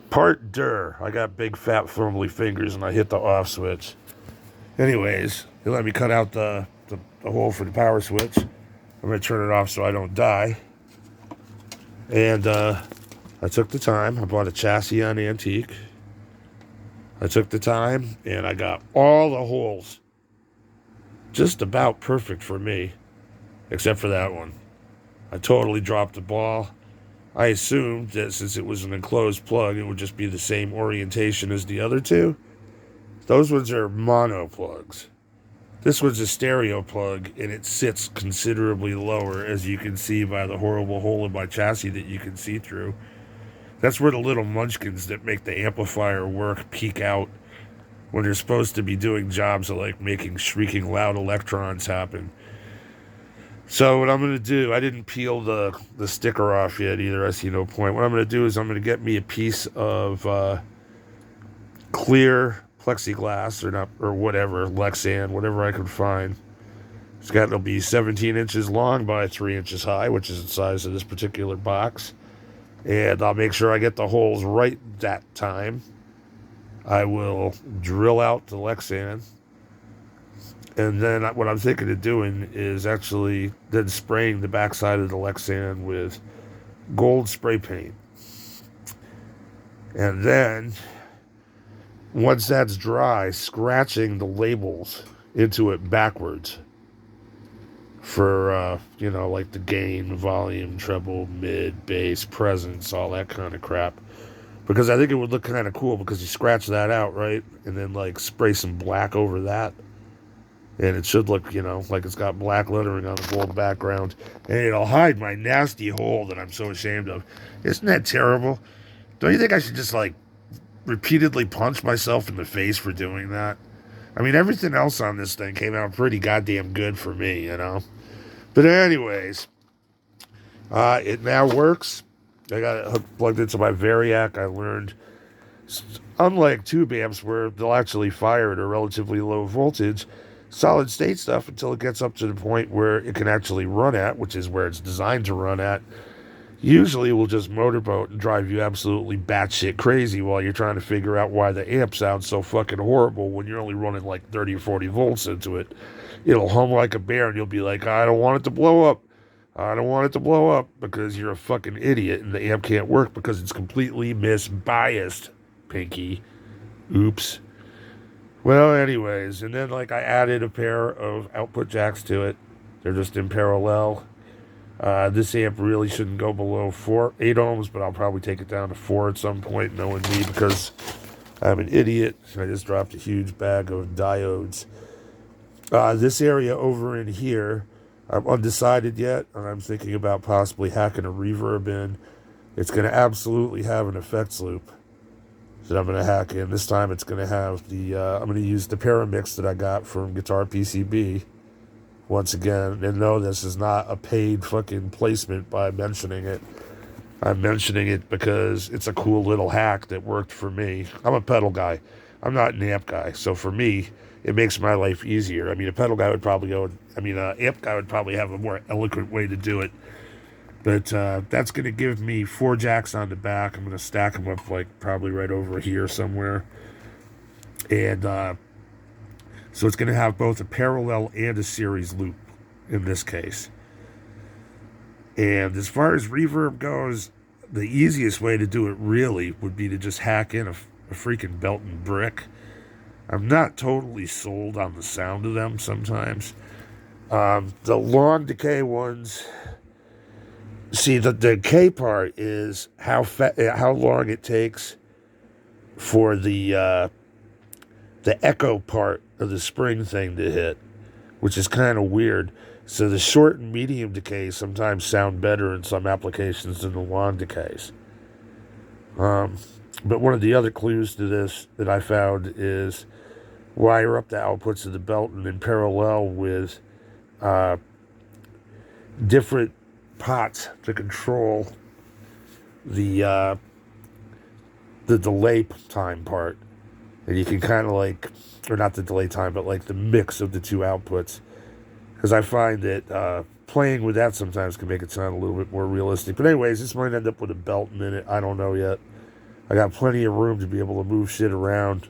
Part dur. I got big, fat, firmly fingers, and I hit the off switch. Anyways, they let me cut out the hole for the power switch. I'm going to turn it off so I don't die. And I took the time. I bought a chassis on Antique. I took the time, and I got all the holes just about perfect for me, except for that one. I totally dropped the ball. I assumed that since it was an enclosed plug, it would just be the same orientation as the other two. Those ones are mono plugs. This one's a stereo plug, and it sits considerably lower, as you can see by the horrible hole in my chassis that you can see through. That's where the little munchkins that make the amplifier work peek out when they're supposed to be doing jobs of like making shrieking loud electrons happen. So what I'm going to do, I didn't peel the sticker off yet either. I see no point. What I'm going to do is I'm going to get me a piece of clear plexiglass or whatever, Lexan, whatever I can find. It'll be 17 inches long by 3 inches high, which is the size of this particular box. And I'll make sure I get the holes right that time. I will drill out the Lexan. And then what I'm thinking of doing is actually then spraying the backside of the Lexan with gold spray paint. And then, once that's dry, scratching the labels into it backwards for, like the gain, volume, treble, mid, bass, presence, all that kind of crap. Because I think it would look kind of cool because you scratch that out, right? And then, like, spray some black over that. And it should look, like it's got black lettering on the gold background. And it'll hide my nasty hole that I'm so ashamed of. Isn't that terrible? Don't you think I should just, like, repeatedly punch myself in the face for doing that? I mean, everything else on this thing came out pretty goddamn good for me, But anyways, it now works. I got it plugged into my Variac. I learned, unlike tube amps where they'll actually fire at a relatively low voltage, solid state stuff until it gets up to the point where it can actually run at, which is where it's designed to run at, usually will just motorboat and drive you absolutely batshit crazy while you're trying to figure out why the amp sounds so fucking horrible when you're only running like 30 or 40 volts into it. It'll hum like a bear and you'll be like, I don't want it to blow up. I don't want it to blow up because you're a fucking idiot and the amp can't work because it's completely misbiased, Pinky. Oops. Well, anyways, and then like I added a pair of output jacks to it. They're just in parallel. This amp really shouldn't go below 8 ohms, but I'll probably take it down to 4 at some point, knowing me, because I'm an idiot. I just dropped a huge bag of diodes. This area over in here, I'm undecided yet, and I'm thinking about possibly hacking a reverb in. It's going to absolutely have an effects loop that I'm going to hack in. This time it's going to have I'm going to use the Paramix that I got from Guitar PCB. Once again, and no, this is not a paid fucking placement by mentioning it. I'm mentioning it because it's a cool little hack that worked for me. I'm a pedal guy. I'm not an amp guy. So for me, it makes my life easier. I mean, a pedal guy would probably amp guy would probably have a more eloquent way to do it. But that's going to give me 4 jacks on the back. I'm going to stack them up like probably right over here somewhere. And so it's going to have both a parallel and a series loop in this case. And as far as reverb goes, the easiest way to do it really would be to just hack in a freaking Belton brick. I'm not totally sold on the sound of them sometimes. The long decay ones, see, the decay part is how long it takes for the echo part of the spring thing to hit, which is kind of weird. So the short and medium decays sometimes sound better in some applications than the long decays. But one of the other clues to this that I found is wire up the outputs of the Belton in parallel with different pots to control the delay time part. And you can kind of like, or not the delay time, but like the mix of the two outputs. Because I find that playing with that sometimes can make it sound a little bit more realistic. But anyways, this might end up with a Belton in it. I don't know yet. I got plenty of room to be able to move shit around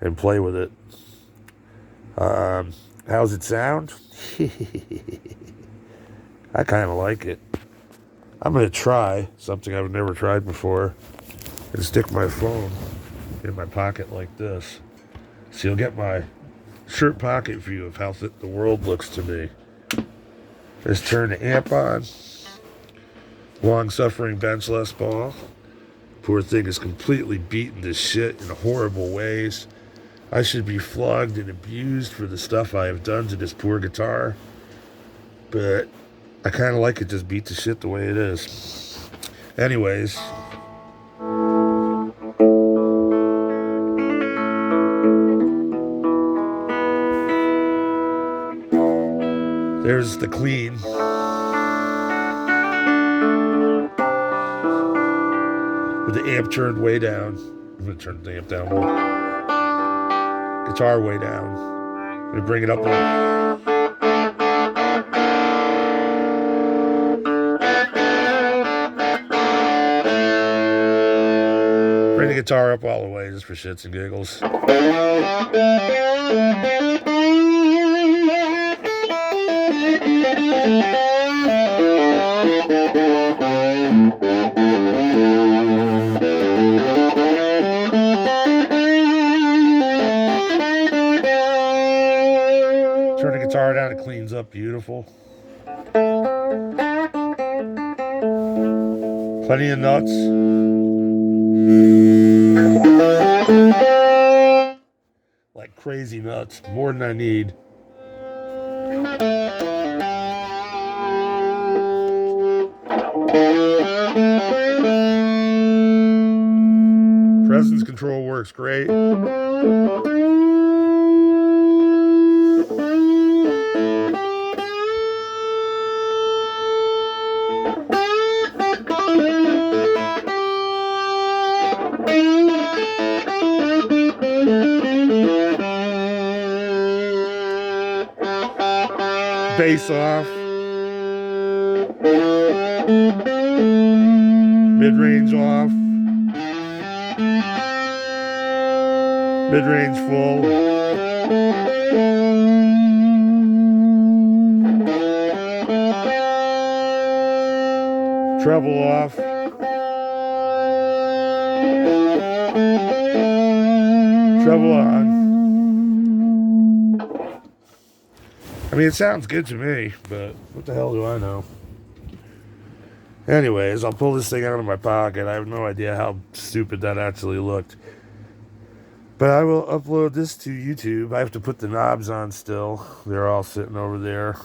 and play with it. How's it sound? I kind of like it. I'm going to try something I've never tried before and stick my phone in my pocket like this. So you'll get my shirt pocket view of how the world looks to me. Just turn the amp on. Long-suffering bench Les Paul. Poor thing is completely beaten to shit in horrible ways. I should be flogged and abused for the stuff I have done to this poor guitar. But I kind of like it just beat to shit the way it is. Anyways. There's the clean. With the amp turned way down. I'm going to turn the amp down more. Guitar way down. I'm going to bring it up a little. Bring the guitar up all the way just for shits and giggles. Turn the guitar down, it cleans up beautiful. Plenty of nuts. Like crazy nuts, more than I need. Presence control works great. Bass off. Mid-range off. Mid-range full. Treble off. Treble on. I mean, it sounds good to me, but what the hell do I know? Anyways, I'll pull this thing out of my pocket. I have no idea how stupid that actually looked. But I will upload this to YouTube. I have to put the knobs on still. They're all sitting over there.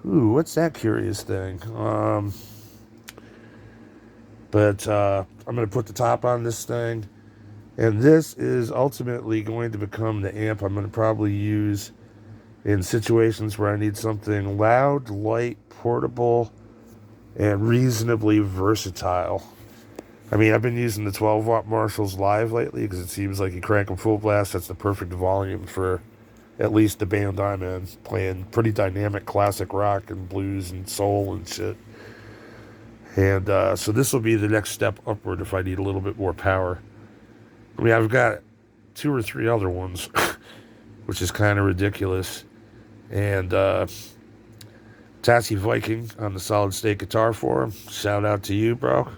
Ooh, what's that curious thing? But I'm going to put the top on this thing. And this is ultimately going to become the amp I'm going to probably use in situations where I need something loud, light, portable, and reasonably versatile. I mean, I've been using the 12-watt Marshalls live lately because it seems like you crank them full blast. That's the perfect volume for at least the band I'm in, playing pretty dynamic classic rock and blues and soul and shit. And so this will be the next step upward if I need a little bit more power. I mean, I've got 2 or 3 other ones, which is kind of ridiculous. And Tassieviking on the Solid State Guitar Forum, shout out to you, bro.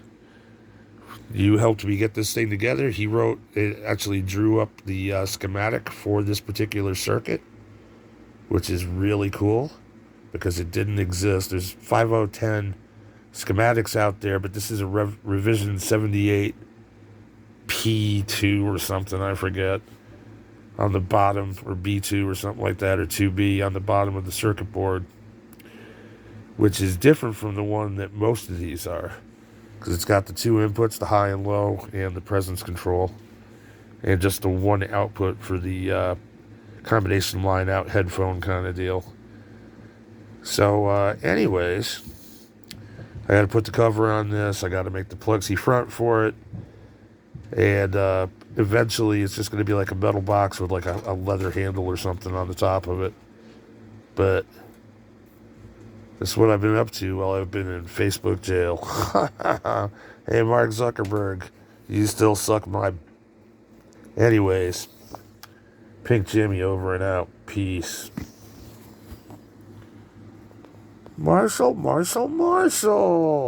You helped me get this thing together. He actually drew up the schematic for this particular circuit, which is really cool because it didn't exist. There's 5010 schematics out there, but this is a revision 78 P2 or something, I forget, on the bottom, or B2 or something like that, or 2B on the bottom of the circuit board, which is different from the one that most of these are, because it's got the 2 inputs, the high and low, and the presence control, and just the 1 output for the combination line out headphone kind of deal. So anyways, I got to put the cover on this. I got to make the plexi front for it, and eventually it's just going to be like a metal box with like a leather handle or something on the top of it. But this is what I've been up to while I've been in Facebook jail. Hey, Mark Zuckerberg, You still suck my... Anyways, Pink Jimmy over and out. Peace. Marshall, Marshall, Marshall.